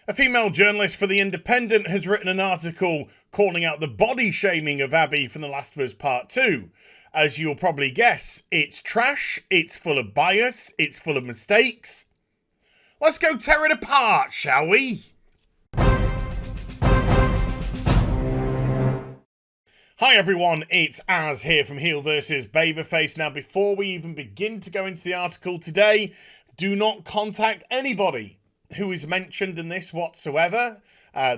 A female journalist for The Independent has written an article calling out the body shaming of Abby from The Last of Us Part 2. As you'll probably guess, it's trash, it's full of bias, it's full of mistakes. Let's go tear it apart, shall we? Hi everyone, it's Az here from HeelvsBabyface. Now before we even begin to go into the article today, do not contact anybody who is mentioned in this whatsoever.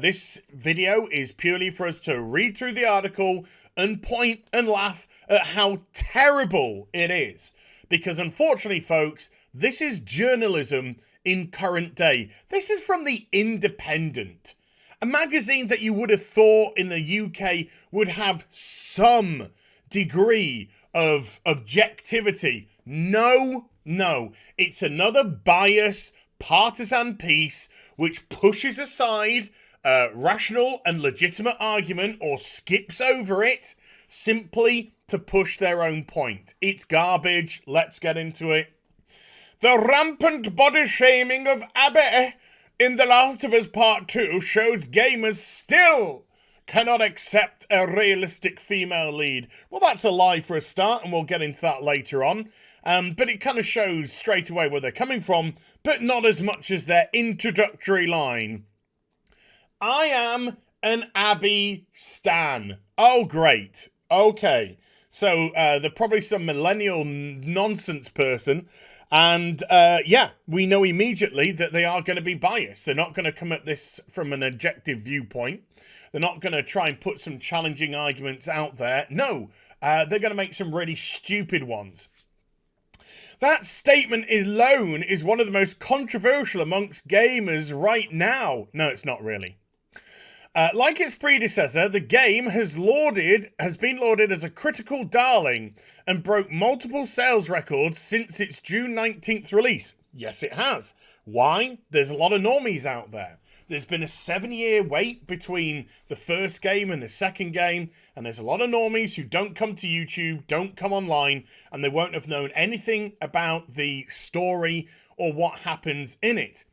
This video is purely for us to read through the article and point and laugh at how terrible it is. Because unfortunately, folks, this is journalism in current day. This is from The Independent, a magazine that you would have thought in the UK would have some degree of objectivity. No, it's another bias, partisan piece which pushes aside rational and legitimate argument or skips over it simply to push their own point. It's garbage. Let's get into it. The rampant body shaming of Abby in The Last of Us Part 2 shows gamers still cannot accept a realistic female lead. Well, that's a lie for a start, and we'll get into that later on. But it kind of shows straight away where they're coming from, but not as much as their introductory line. I am an Abby stan. Oh, great. Okay. So, they're probably some millennial nonsense person. And, yeah, we know immediately that they are going to be biased. They're not going to come at this from an objective viewpoint. They're not going to try and put some challenging arguments out there. No, they're going to make some really stupid ones. That statement alone is one of the most controversial amongst gamers right now. No, it's not really. Like its predecessor, the game has been lauded as a critical darling and broke multiple sales records since its June 19th release. Yes, it has. Why? There's a lot of normies out there. There's been a 7-year wait between the first game and the second game, and there's a lot of normies who don't come to YouTube, don't come online, and they won't have known anything about the story or what happens in it.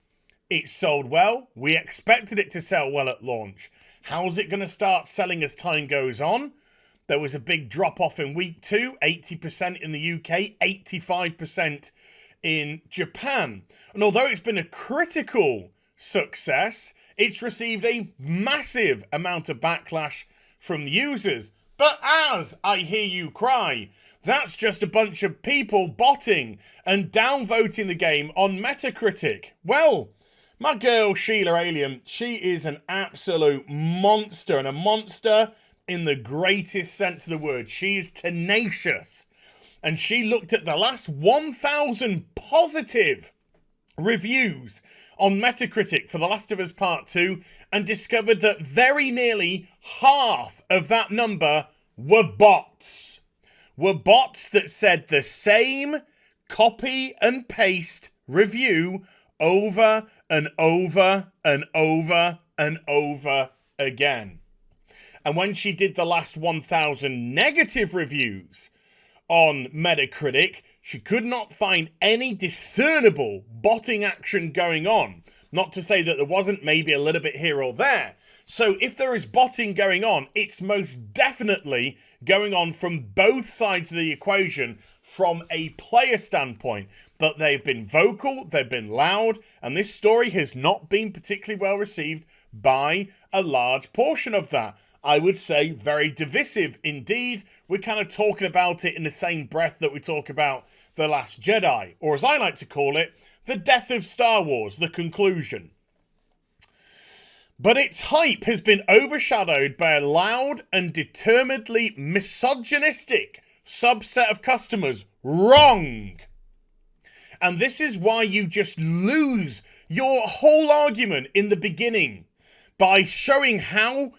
It sold well. We expected it to sell well at launch. How's it going to start selling as time goes on? There was a big drop-off in week 2, 80% in the UK, 85% in Japan. And although it's been a critical success, it's received a massive amount of backlash from users. But as I hear you cry, that's just a bunch of people botting and downvoting the game on Metacritic. Well, my girl Sheila Alien, she is an absolute monster, and a monster in the greatest sense of the word. She is tenacious, and she looked at the last 1,000 positive reviews on Metacritic for The Last of Us Part 2 and discovered that very nearly half of that number were bots. Were bots that said the same copy and paste review over and over and over and over again. And when she did the last 1,000 negative reviews on Metacritic, she could not find any discernible botting action going on. Not to say that there wasn't, maybe a little bit here or there. So if there is botting going on, it's most definitely going on from both sides of the equation from a player standpoint. But they've been vocal, they've been loud, and this story has not been particularly well received by a large portion of that. I would say very divisive indeed. We're kind of talking about it in the same breath that we talk about The Last Jedi, or as I like to call it, the death of Star Wars, the conclusion. But its hype has been overshadowed by a loud and determinedly misogynistic subset of customers. Wrong! And this is why you just lose your whole argument in the beginning by showing how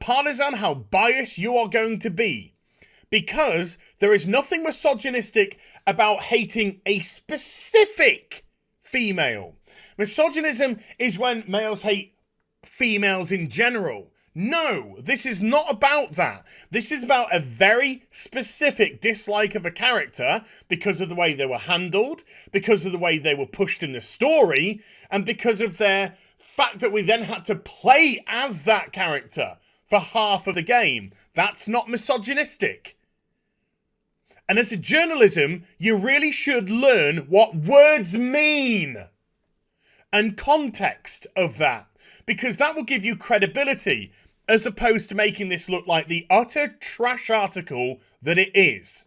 partisan, how biased you are going to be. Because there is nothing misogynistic about hating a specific female. Misogynism is when males hate females in general. No, this is not about that. This is about a very specific dislike of a character because of the way they were handled, because of the way they were pushed in the story, and because of their fact that we then had to play as that character for half of the game, that's not misogynistic. And as a journalism, you really should learn what words mean and context of that, because that will give you credibility as opposed to making this look like the utter trash article that it is.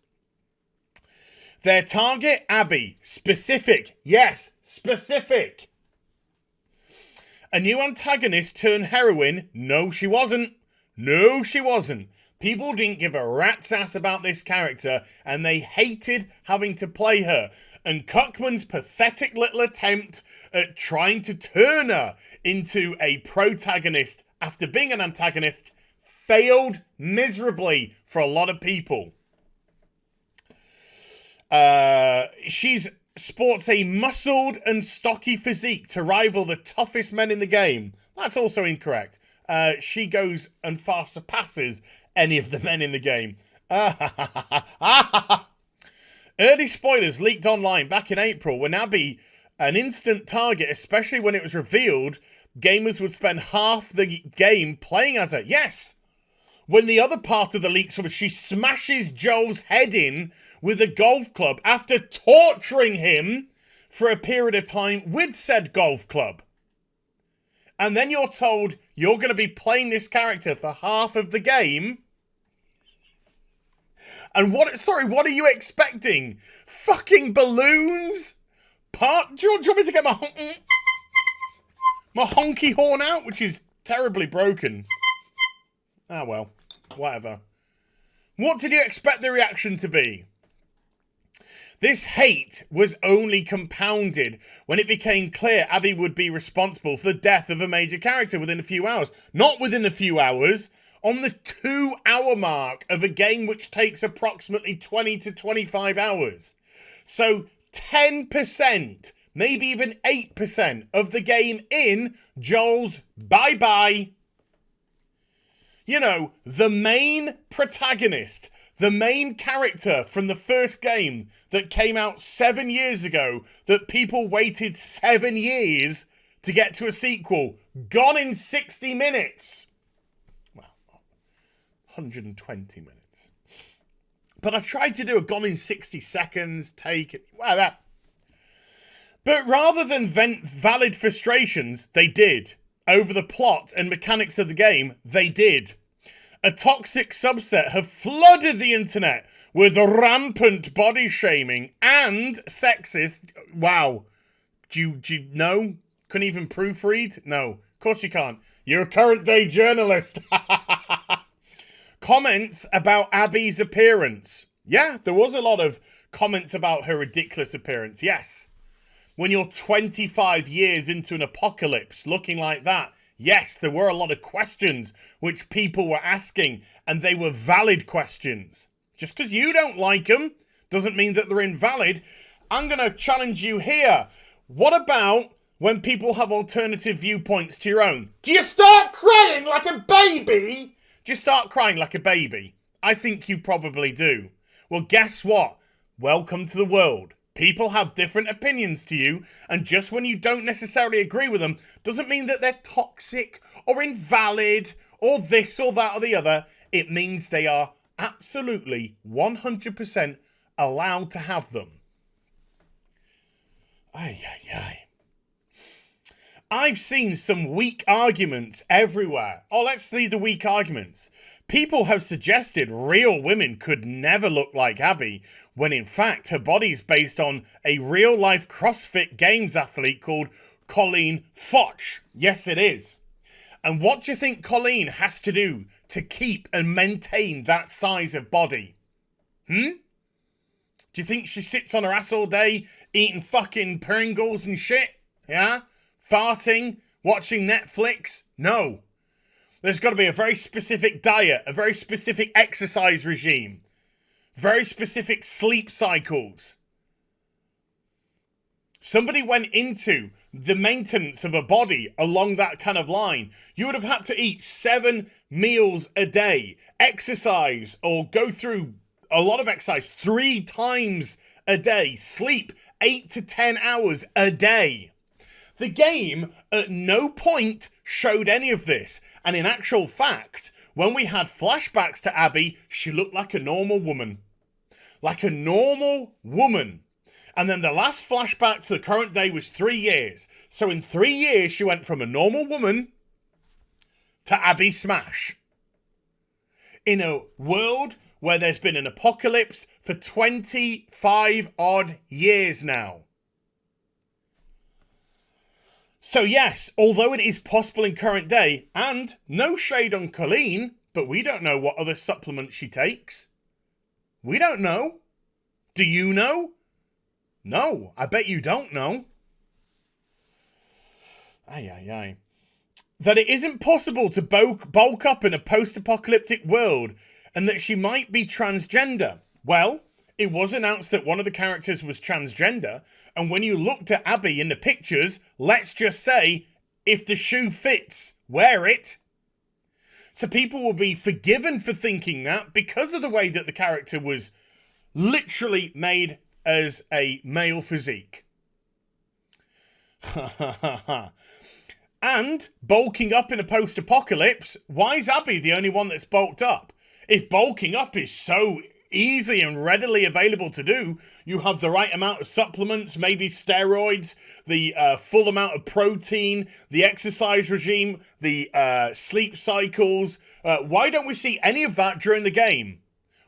Their target, Abby. Specific. Yes, specific. A new antagonist turned heroine. No, she wasn't. No, she wasn't. People didn't give a rat's ass about this character, and they hated having to play her. And Cuckman's pathetic little attempt at trying to turn her into a protagonist after being an antagonist failed miserably for a lot of people. She sports a muscled and stocky physique to rival the toughest men in the game. That's also incorrect. She goes and far surpasses any of the men in the game. Early spoilers leaked online back in April when Abby, an instant target, especially when it was revealed, gamers would spend half the game playing as her. Yes! When the other part of the leaks was she smashes Joel's head in with a golf club after torturing him for a period of time with said golf club. And then you're told you're going to be playing this character for half of the game. And what are you expecting? Fucking balloons? Do you want me to get my honky horn out, which is terribly broken? Ah, well, whatever. What did you expect the reaction to be? This hate was only compounded when it became clear Abby would be responsible for the death of a major character within a few hours. Not within a few hours, on the 2-hour mark of a game which takes approximately 20 to 25 hours. So 10%, maybe even 8% of the game in, Joel's bye-bye. You know, the main protagonist, the main character from the first game that came out 7 years ago, that people waited 7 years to get to a sequel, gone in 60 minutes. Well, 120 minutes. But I tried to do a gone in 60 seconds take, whatever. But rather than vent valid frustrations, they did. Over the plot and mechanics of the game, they did. A toxic subset have flooded the internet with rampant body shaming and sexist... Wow. Do you know? Couldn't even proofread? No. Of course you can't. You're a current day journalist. Comments about Abby's appearance. Yeah, there was a lot of comments about her ridiculous appearance. Yes. When you're 25 years into an apocalypse looking like that, yes, there were a lot of questions which people were asking, and they were valid questions. Just because you don't like them doesn't mean that they're invalid. I'm going to challenge you here. What about when people have alternative viewpoints to your own? Do you start crying like a baby? Do you start crying like a baby? I think you probably do. Well, guess what? Welcome to the world. People have different opinions to you, and just when you don't necessarily agree with them doesn't mean that they're toxic or invalid or this or that or the other. It means they are absolutely 100% allowed to have them. Ay, ay, ay. I've seen some weak arguments everywhere. Oh, let's see the weak arguments. People have suggested real women could never look like Abby, when in fact her body's based on a real-life CrossFit Games athlete called Colleen Foch. Yes, it is. And what do you think Colleen has to do to keep and maintain that size of body? Do you think she sits on her ass all day eating fucking Pringles and shit? Yeah? Farting? Watching Netflix? No. There's got to be a very specific diet, a very specific exercise regime, very specific sleep cycles. Somebody went into the maintenance of a body along that kind of line. You would have had to eat 7 meals a day, exercise or go through a lot of exercise 3 times a day, sleep 8 to 10 hours a day. The game at no point showed any of this. And in actual fact, when we had flashbacks to Abby, she looked like a normal woman. Like a normal woman. And then the last flashback to the current day was 3 years. So in 3 years, she went from a normal woman to Abby Smash. In a world where there's been an apocalypse for 25 odd years now. So yes, although it is possible in current day, and no shade on Colleen, but we don't know what other supplements she takes. We don't know. Do you know? No, I bet you don't know. Aye. That it isn't possible to bulk up in a post-apocalyptic world, and that she might be transgender. Well, it was announced that one of the characters was transgender, and when you looked at Abby in the pictures, let's just say, if the shoe fits, wear it. So people will be forgiven for thinking that because of the way that the character was literally made as a male physique. And bulking up in a post-apocalypse, why is Abby the only one that's bulked up? If bulking up is so easy and readily available to do, you have the right amount of supplements, maybe steroids, the full amount of protein, the exercise regime, the sleep cycles. Why don't we see any of that during the game?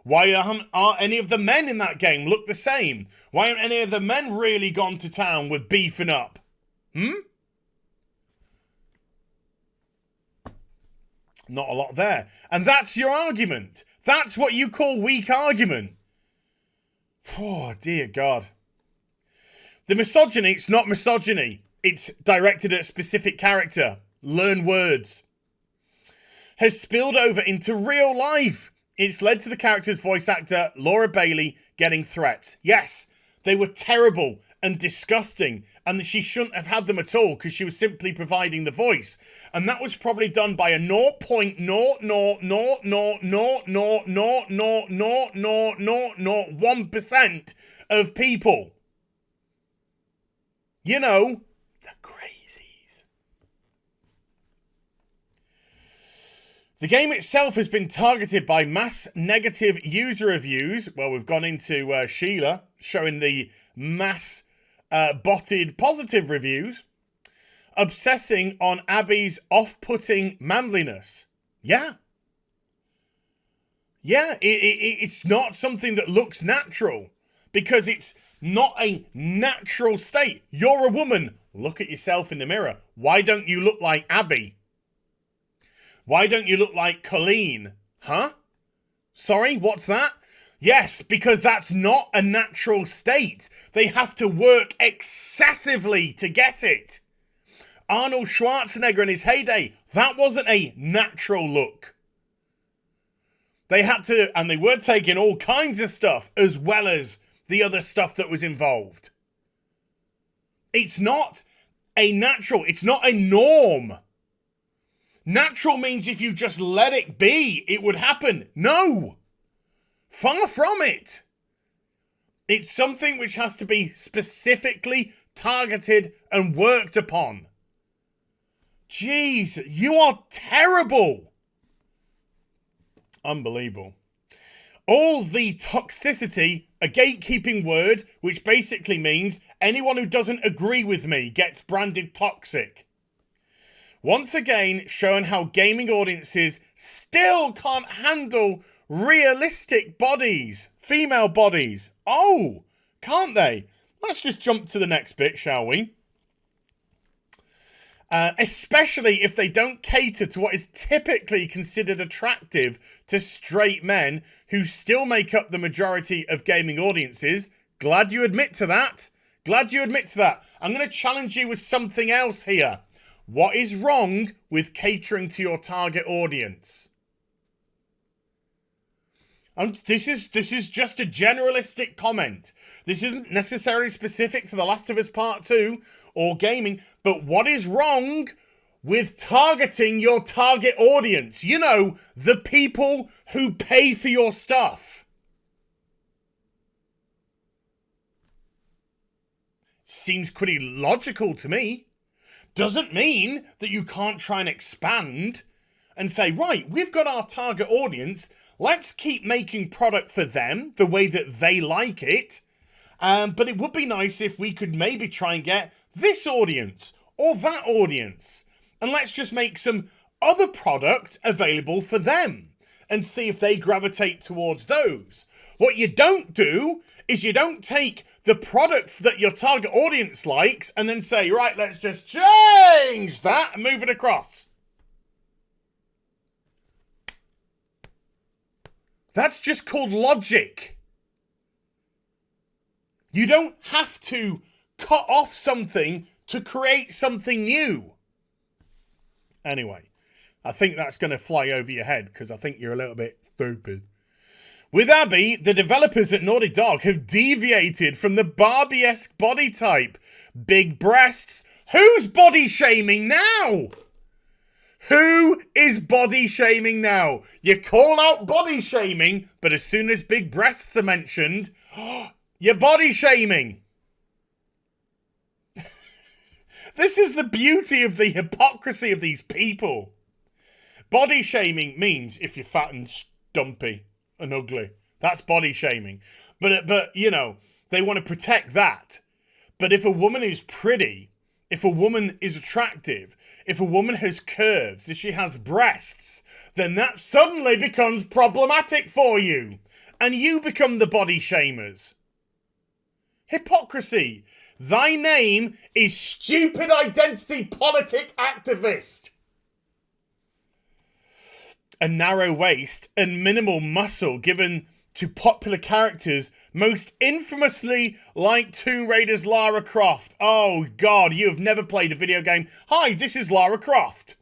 Why aren't any of the men in that game look the same? Why aren't any of the men really gone to town with beefing up? Not a lot there. And that's your argument. That's what you call weak argument. Oh, dear God. The misogyny, it's not misogyny. It's directed at a specific character. Learn words. Has spilled over into real life. It's led to the character's voice actor, Laura Bailey, getting threats. Yes, they were terrible and disgusting, and she shouldn't have had them at all because she was simply providing the voice. And that was probably done by a 0.00000000001% of people. You know, the crazies. The game itself has been targeted by mass negative user reviews. Well, we've gone into Sheila, showing the mass botted positive reviews, obsessing on Abby's off-putting manliness. Yeah, it's not something that looks natural because it's not a natural state. You're a woman. Look at yourself in the mirror. Why don't you look like Abby? Why don't you look like Colleen? Huh? Sorry, what's that? Yes, because that's not a natural state. They have to work excessively to get it. Arnold Schwarzenegger in his heyday, that wasn't a natural look. They had to, and they were taking all kinds of stuff as well as the other stuff that was involved. It's not a natural, it's not a norm. Natural means if you just let it be, it would happen. No! Far from it. It's something which has to be specifically targeted and worked upon. Jeez, you are terrible. Unbelievable. All the toxicity, a gatekeeping word, which basically means anyone who doesn't agree with me gets branded toxic. Once again, showing how gaming audiences still can't handle realistic bodies, female bodies. Oh, can't they? Let's just jump to the next bit, shall we? Especially if they don't cater to what is typically considered attractive to straight men who still make up the majority of gaming audiences. Glad you admit to that. Glad you admit to that. I'm going to challenge you with something else here. What is wrong with catering to your target audience? And this is just a generalistic comment. This isn't necessarily specific to The Last of Us Part 2 or gaming, but what is wrong with targeting your target audience? You know, the people who pay for your stuff. Seems pretty logical to me. Doesn't mean that you can't try and expand and say, right, we've got our target audience. Let's keep making product for them the way that they like it. But it would be nice if we could maybe try and get this audience or that audience. And let's just make some other product available for them and see if they gravitate towards those. What you don't do is you don't take the product that your target audience likes and then say, right, let's just change that and move it across. That's just called logic. You don't have to cut off something to create something new. Anyway, I think that's going to fly over your head because I think you're a little bit stupid. With Abby, the developers at Naughty Dog have deviated from the Barbie-esque body type. Big breasts. Who's body shaming now? Who is body shaming now? You call out body shaming, but as soon as big breasts are mentioned, you're body shaming. This is the beauty of the hypocrisy of these people. Body shaming means if you're fat and stumpy and ugly. That's body shaming. But you know, they want to protect that. But if a woman is pretty, if a woman is attractive, if a woman has curves, if she has breasts, then that suddenly becomes problematic for you. And you become the body shamers. Hypocrisy. Thy name is stupid identity politic activist. A narrow waist and minimal muscle given to popular characters most infamously like Tomb Raider's Lara Croft. Oh God, you have never played a video game. Hi, this is Lara Croft.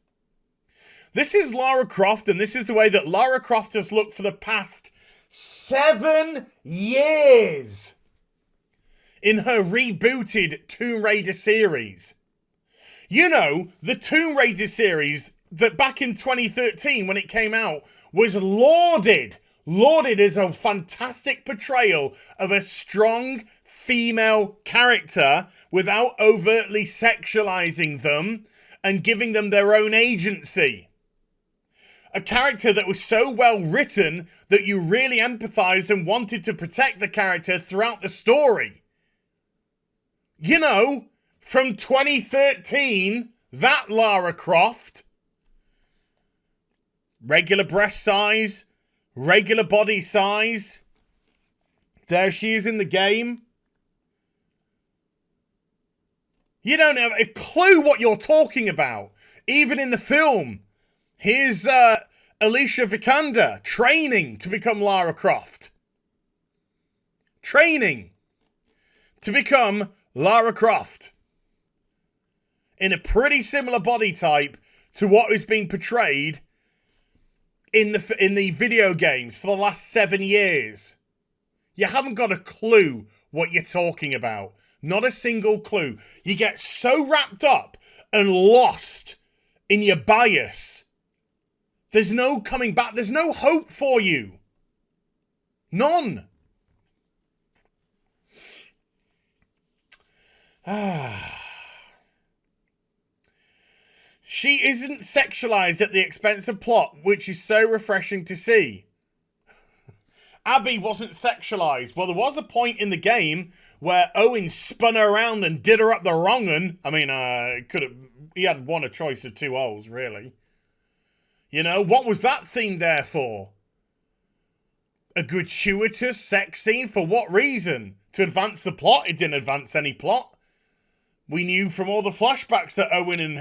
This is Lara Croft, and this is the way that Lara Croft has looked for the past 7 years in her rebooted Tomb Raider series. You know, the Tomb Raider series that back in 2013 when it came out was lauded as a fantastic portrayal of a strong female character without overtly sexualizing them and giving them their own agency. A character that was so well written that you really empathized and wanted to protect the character throughout the story. You know, from 2013, that Lara Croft, regular breast size, regular body size, there she is in the game. You don't have a clue what you're talking about. Even in the film, here's Alicia Vikander training to become Lara Croft. Training to become Lara Croft. In a pretty similar body type to what is being portrayed in the video games for the last 7 years. You haven't got a clue what you're talking about. Not a single clue. You get so wrapped up and lost in your bias. There's no coming back. There's no hope for you. None. She isn't sexualized at the expense of plot, which is so refreshing to see. Abby wasn't sexualized. Well, there was a point in the game where Owen spun her around and did her up the wrong un. I mean, he had a choice of 2 holes, really. You know, what was that scene there for? A gratuitous sex scene? For what reason? To advance the plot? It didn't advance any plot. We knew from all the flashbacks that Owen and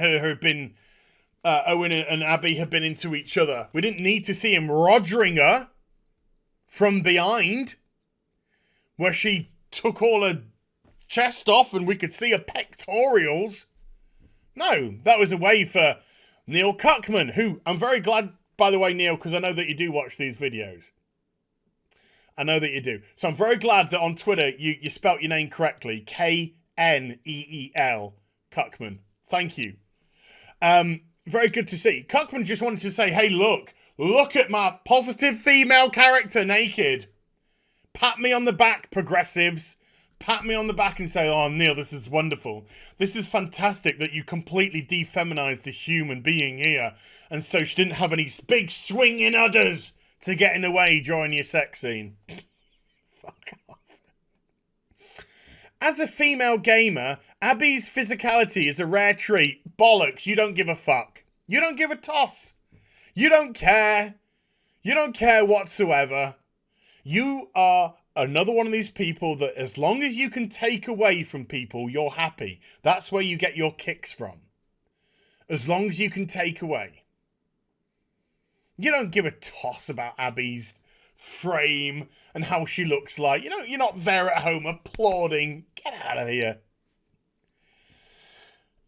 Abby had been into each other. We didn't need to see him rogering her from behind, where she took all her chest off and we could see her pectorials. No, that was a way for Neil Cuckman, who I'm very glad, by the way, Neil, because I know that you do watch these videos. I know that you do. So I'm very glad that on Twitter you spelt your name correctly. Kneel, Cuckman. Thank you. Very good to see. Cuckman just wanted to say, hey, look at my positive female character naked. Pat me on the back, progressives. pat me on the back and say, oh, Neil, this is wonderful. This is fantastic that you completely defeminized a human being here. And so she didn't have any big swinging udders to get in the way during your sex scene. Fuck off. As a female gamer, Abby's physicality is a rare treat. Bollocks, you don't give a fuck. You don't give a toss. You don't care. You don't care whatsoever. You are another one of these people that as long as you can take away from people, you're happy. That's where you get your kicks from. As long as you can take away. You don't give a toss about Abby's frame and how she looks like. You know, you're not there at home applauding. Get out of here.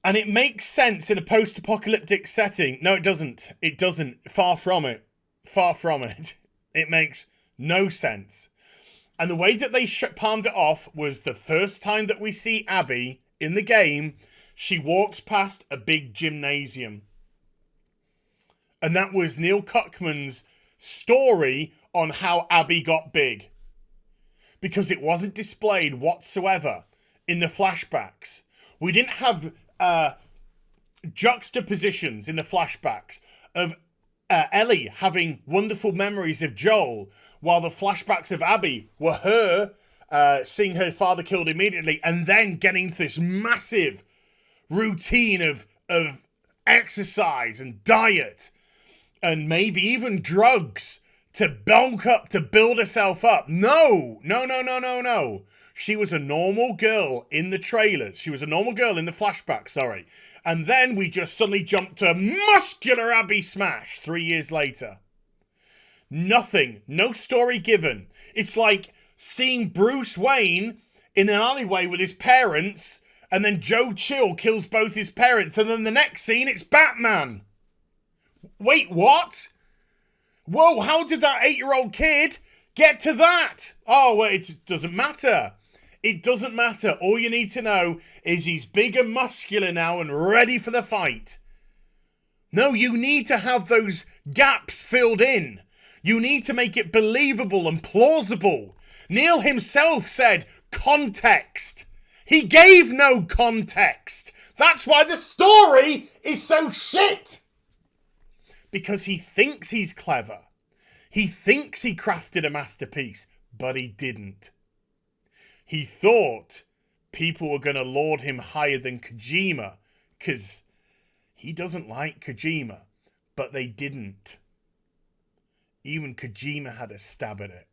And it makes sense in a post-apocalyptic setting. No, it doesn't. It doesn't. Far from it. Far from it. It makes no sense. And the way that they palmed it off was the first time that we see Abby in the game, she walks past a big gymnasium. And that was Neil Cuckman's story on how Abby got big. Because it wasn't displayed whatsoever in the flashbacks. We didn't have juxtapositions in the flashbacks of Ellie having wonderful memories of Joel, while the flashbacks of Abby were her seeing her father killed immediately and then getting into this massive routine of exercise and diet and maybe even drugs to bulk up, to build herself up. No. She was a normal girl in the trailers. She was a normal girl in the flashback, sorry. And then we just suddenly jumped to muscular Abby Smash 3 years later. Nothing. No story given. It's like seeing Bruce Wayne in an alleyway with his parents, and then Joe Chill kills both his parents, and then the next scene, it's Batman. Wait, what? Whoa, how did that 8-year-old kid get to that? Oh, well, it doesn't matter. It doesn't matter. All you need to know is he's big and muscular now and ready for the fight. No, you need to have those gaps filled in. You need to make it believable and plausible. Neil himself said context. He gave no context. That's why the story is so shit. Because he thinks he's clever. He thinks he crafted a masterpiece, but he didn't. He thought people were going to laud him higher than Kojima, because he doesn't like Kojima, but they didn't. Even Kojima had a stab at it.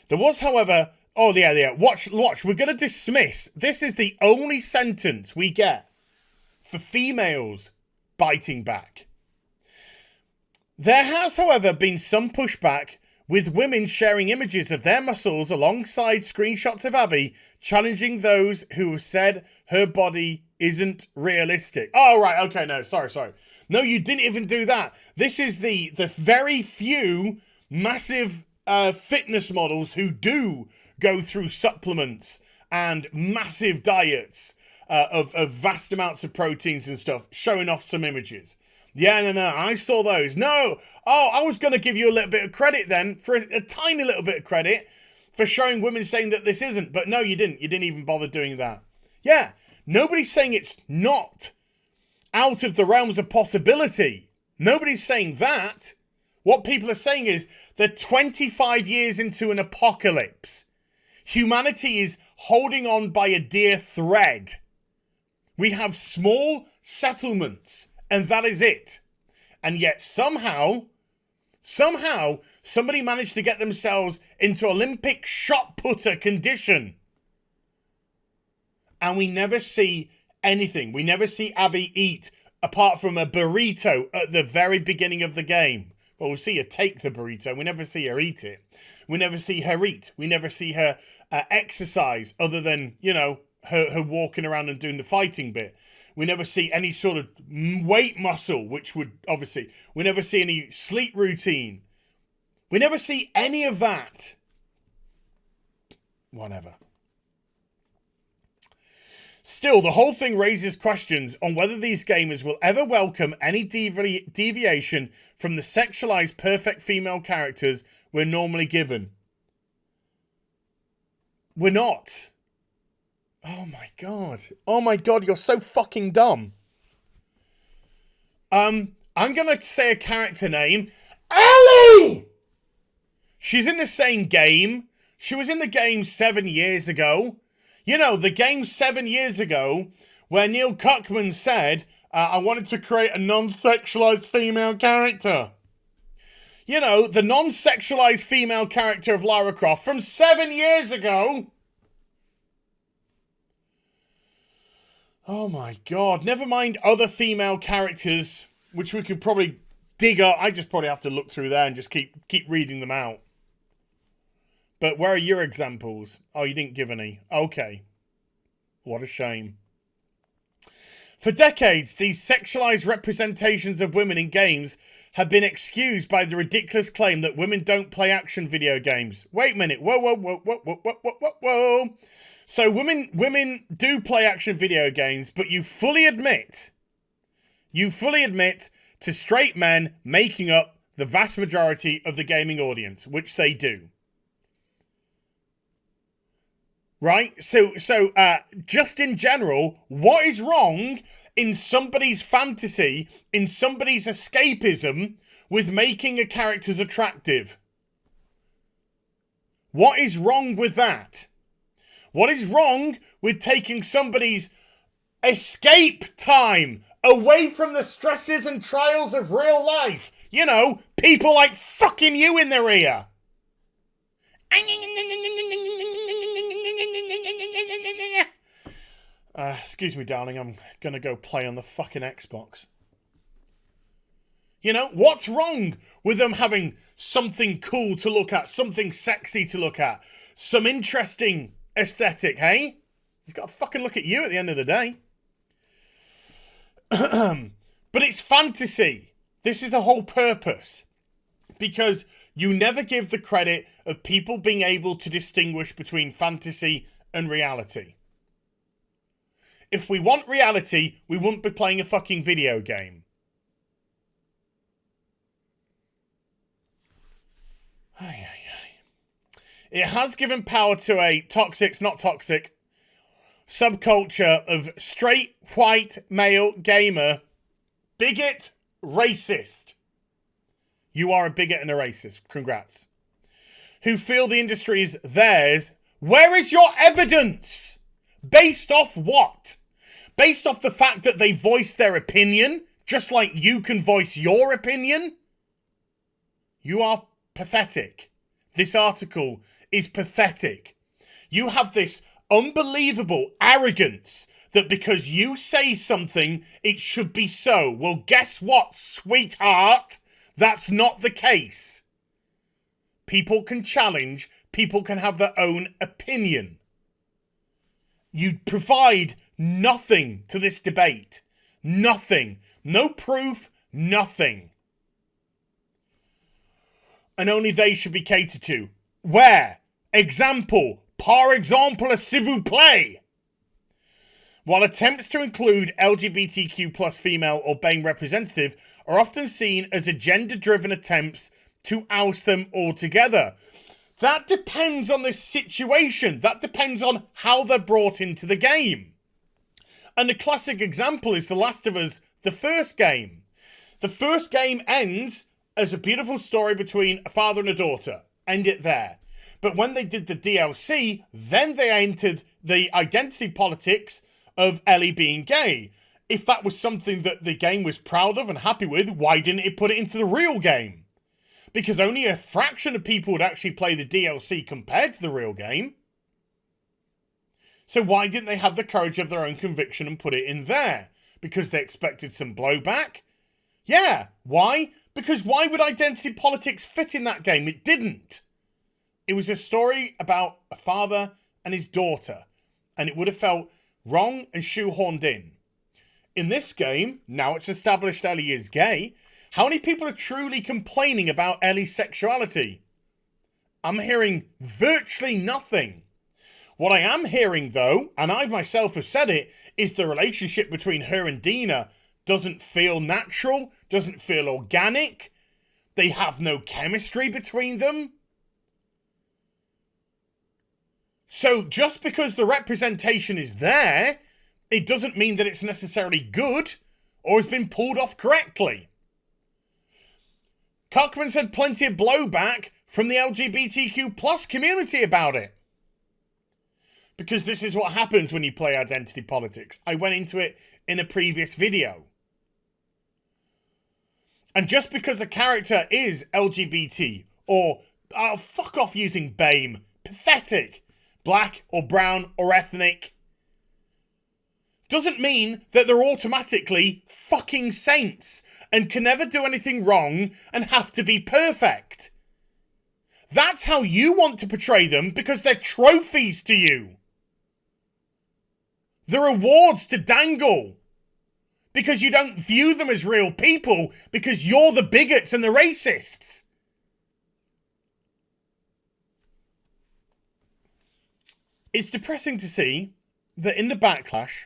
There was, however... Oh, yeah. Watch. We're going to dismiss. This is the only sentence we get for females biting back. There has, however, been some pushback with women sharing images of their muscles alongside screenshots of Abby, challenging those who have said her body isn't realistic. Oh, right. Okay, no. Sorry. No, you didn't even do that. This is the very few massive fitness models who do go through supplements and massive diets of vast amounts of proteins and stuff, showing off some images. Yeah, no, I saw those. No, I was going to give you a little bit of credit then, for a tiny little bit of credit, for showing women saying that this isn't. But no, you didn't. You didn't even bother doing that. Yeah, nobody's saying it's not out of the realms of possibility. Nobody's saying that. What people are saying is they're 25 years into an apocalypse. Humanity is holding on by a dear thread. We have small settlements, and that is it. And yet somehow, somebody managed to get themselves into Olympic shot putter condition. And we never see anything. We never see Abby eat, apart from a burrito at the very beginning of the game. Well, we'll see her take the burrito. We never see her eat it. We never see her eat. We never see her exercise, other than, her walking around and doing the fighting bit. We never see any sort of weight muscle, which would, obviously, we never see any sleep routine. We never see any of that. Whatever. Still, the whole thing raises questions on whether these gamers will ever welcome any deviation from the sexualized perfect female characters we're normally given. We're not. Oh my god. Oh my god, you're so fucking dumb. I'm gonna say a character name. Ellie! She's in the same game. She was in the game 7 years ago. You know, the game 7 years ago where Neil Cuckman said, I wanted to create a non-sexualized female character. You know, the non-sexualized female character of Lara Croft from 7 years ago. Oh my god. Never mind other female characters, which we could probably dig up. I just probably have to look through there and just keep reading them out. But where are your examples? Oh, you didn't give any. Okay. What a shame. For decades, these sexualized representations of women in games have been excused by the ridiculous claim that women don't play action video games. Wait a minute. Whoa, whoa, whoa, whoa, whoa, whoa, whoa, whoa. So women do play action video games, but you fully admit to straight men making up the vast majority of the gaming audience, which they do. Right? So, just in general, what is wrong in somebody's fantasy, in somebody's escapism, with making a characters attractive? What is wrong with that? What is wrong with taking somebody's escape time away from the stresses and trials of real life? You know, people like fucking you in their ear. Excuse me, darling, I'm gonna go play on the fucking Xbox. You know, what's wrong with them having something cool to look at, something sexy to look at, some interesting aesthetic, hey? You've got to fucking look at you at the end of the day. But it's fantasy. This is the whole purpose. Because you never give the credit of people being able to distinguish between fantasy and reality. If we want reality, we wouldn't be playing a fucking video game. It has given power to a toxic, not toxic, subculture of straight, white, male, gamer, bigot, racist. You are a bigot and a racist. Congrats. Who feel the industry is theirs. Where is your evidence? Based off what? Based off the fact that they voiced their opinion, just like you can voice your opinion? You are pathetic. This article is pathetic. You have this unbelievable arrogance that because you say something, it should be so. Well, guess what, sweetheart? That's not the case. People can challenge. People can have their own opinion. You provide nothing to this debate. Nothing. No proof. Nothing. And only they should be catered to. Where? Example. Par exemple, s'il vous plaît. While attempts to include LGBTQ plus female or BAME representative are often seen as agenda-driven attempts to oust them altogether. That depends on the situation. That depends on how they're brought into the game. And the classic example is The Last of Us, the first game. The first game ends as a beautiful story between a father and a daughter. End it there. But when they did the DLC, then they entered the identity politics of Ellie being gay. If that was something that the game was proud of and happy with, why didn't it put it into the real game? Because only a fraction of people would actually play the DLC compared to the real game. So why didn't they have the courage of their own conviction and put it in there? Because they expected some blowback? Yeah. Why? Because why would identity politics fit in that game? It didn't. It was a story about a father and his daughter. And it would have felt wrong and shoehorned in. In this game, now it's established Ellie is gay, how many people are truly complaining about Ellie's sexuality? I'm hearing virtually nothing. What I am hearing, though, and I myself have said it, is the relationship between her and Dina doesn't feel natural, doesn't feel organic. They have no chemistry between them. So just because the representation is there, it doesn't mean that it's necessarily good or has been pulled off correctly. Cockman said plenty of blowback from the LGBTQ plus community about it. Because this is what happens when you play identity politics. I went into it in a previous video. And just because a character is LGBT or, oh, fuck off using BAME, pathetic, black or brown or ethnic, doesn't mean that they're automatically fucking saints and can never do anything wrong and have to be perfect. That's how you want to portray them because they're trophies to you. They're awards to dangle because you don't view them as real people because you're the bigots and the racists. It's depressing to see that in the backlash,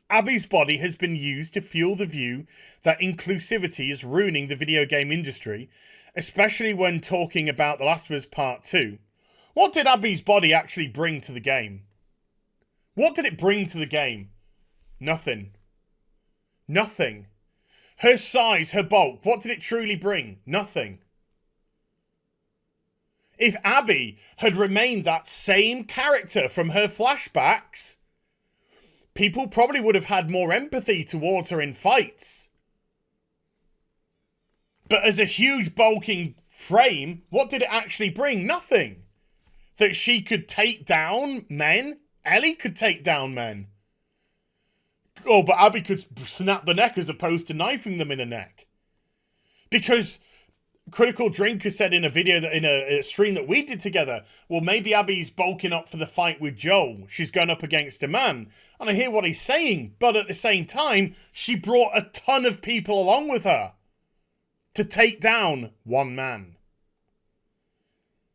Abby's body has been used to fuel the view that inclusivity is ruining the video game industry, especially when talking about The Last of Us Part 2. What did Abby's body actually bring to the game? What did it bring to the game? Nothing. Nothing. Her size, her bulk, what did it truly bring? Nothing. If Abby had remained that same character from her flashbacks, people probably would have had more empathy towards her in fights. But as a huge bulking frame, what did it actually bring? Nothing. That she could take down men? Ellie could take down men. Oh, but Abby could snap the neck as opposed to knifing them in the neck. Because Critical Drinker said in a video, that in a stream that we did together, well, maybe Abby's bulking up for the fight with Joel. She's going up against a man. And I hear what he's saying, but at the same time, she brought a ton of people along with her to take down one man.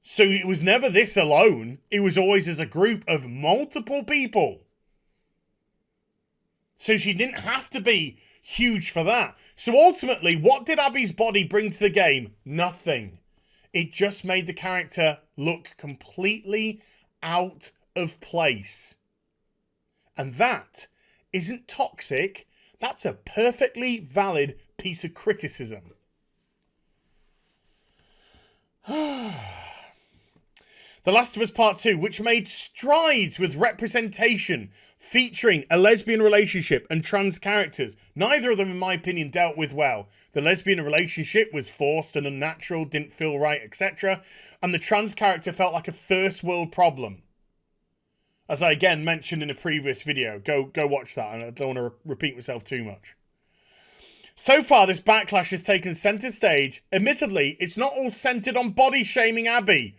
So it was never this alone. It was always as a group of multiple people. So she didn't have to be huge for that. So ultimately, what did Abby's body bring to the game? Nothing. It just made the character look completely out of place. And that isn't toxic. That's a perfectly valid piece of criticism. The Last of Us Part 2, which made strides with representation, featuring a lesbian relationship and trans characters. Neither of them, in my opinion, dealt with well. The lesbian relationship was forced and unnatural, didn't feel right, etc. And the trans character felt like a first world problem. As I again mentioned in a previous video. Go watch that, and I don't want to repeat myself too much. So far, this backlash has taken centre stage. Admittedly, it's not all centred on body shaming Abby.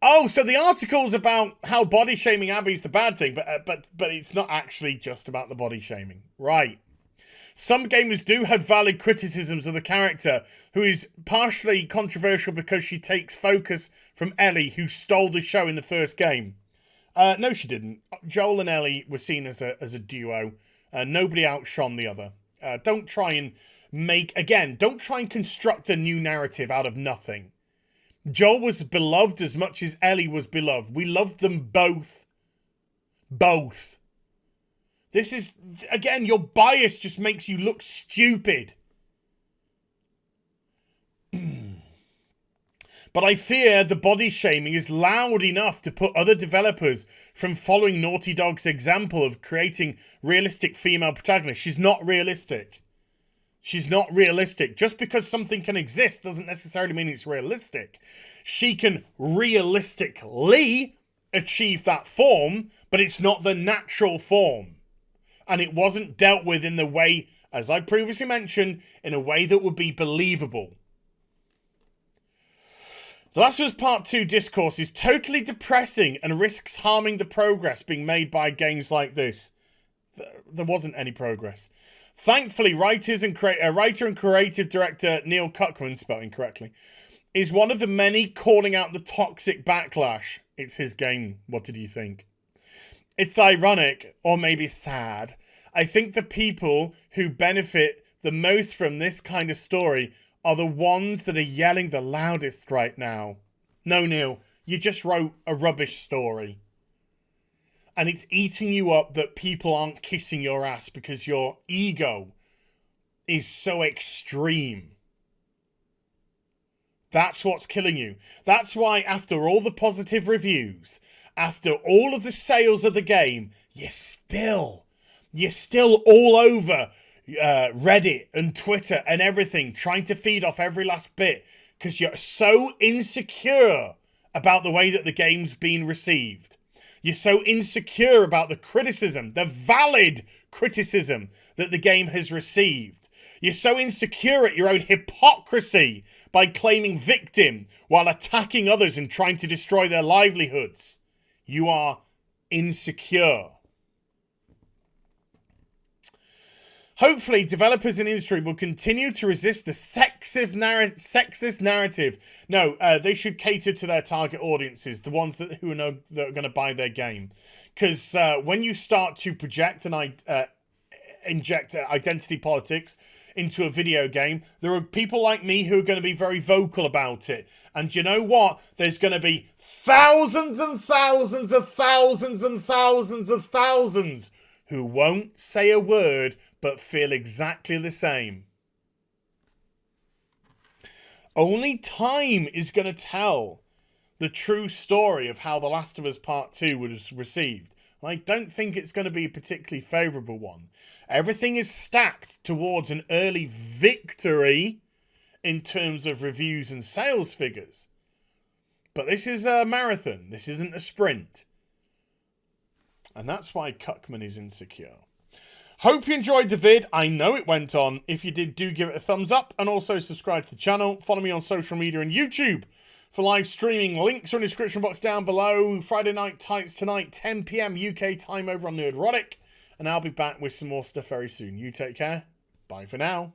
Oh, so the article's about how body shaming Abby's the bad thing, but it's not actually just about the body shaming. Right. Some gamers do have valid criticisms of the character, who is partially controversial because she takes focus from Ellie, who stole the show in the first game. No, she didn't. Joel and Ellie were seen as a duo. Nobody outshone the other. Don't try and construct a new narrative out of nothing. Joel was beloved as much as Ellie was beloved. We loved them both. Both. This is, again, your bias just makes you look stupid. But I fear the body shaming is loud enough to put other developers from following Naughty Dog's example of creating realistic female protagonists. She's not realistic. She's not realistic. Just because something can exist doesn't necessarily mean it's realistic. She can realistically achieve that form, but it's not the natural form. And it wasn't dealt with in the way, as I previously mentioned, in a way that would be believable. The Last of Us Part 2 discourse is totally depressing and risks harming the progress being made by games like this. There wasn't any progress. Thankfully, writer and creative director Neil Cuckman, spelled incorrectly, is one of the many calling out the toxic backlash. It's his game. What did you think? it's ironic, or maybe sad. I think the people who benefit the most from this kind of story are the ones that are yelling the loudest right now. No, Neil, you just wrote a rubbish story. And it's eating you up that people aren't kissing your ass because your ego is so extreme. That's what's killing you. That's why after all the positive reviews, after all of the sales of the game, you're still all over Reddit and Twitter and everything, trying to feed off every last bit because you're so insecure about the way that the game's been received. You're so insecure about the criticism, the valid criticism that the game has received. You're so insecure at your own hypocrisy by claiming victim while attacking others and trying to destroy their livelihoods. You are insecure. Hopefully, developers in industry will continue to resist the sexist narrative. No, they should cater to their target audiences, the ones that are going to buy their game. Because when you start to project and inject identity politics into a video game, there are people like me who are going to be very vocal about it. And you know what? There's going to be thousands and thousands of thousands and thousands of thousands who won't say a word but feel exactly the same. Only time is going to tell the true story of how The Last of Us Part 2 was received. I don't think it's going to be a particularly favourable one. Everything is stacked towards an early victory in terms of reviews and sales figures. But this is a marathon. This isn't a sprint. And that's why Cuckman is insecure. Hope you enjoyed the vid. I know it went on. If you did, do give it a thumbs up. And also subscribe to the channel. Follow me on social media and YouTube for live streaming. Links are in the description box down below. Friday Night Tights tonight, 10 p.m. UK time over on Nerdrotic. And I'll be back with some more stuff very soon. You take care. Bye for now.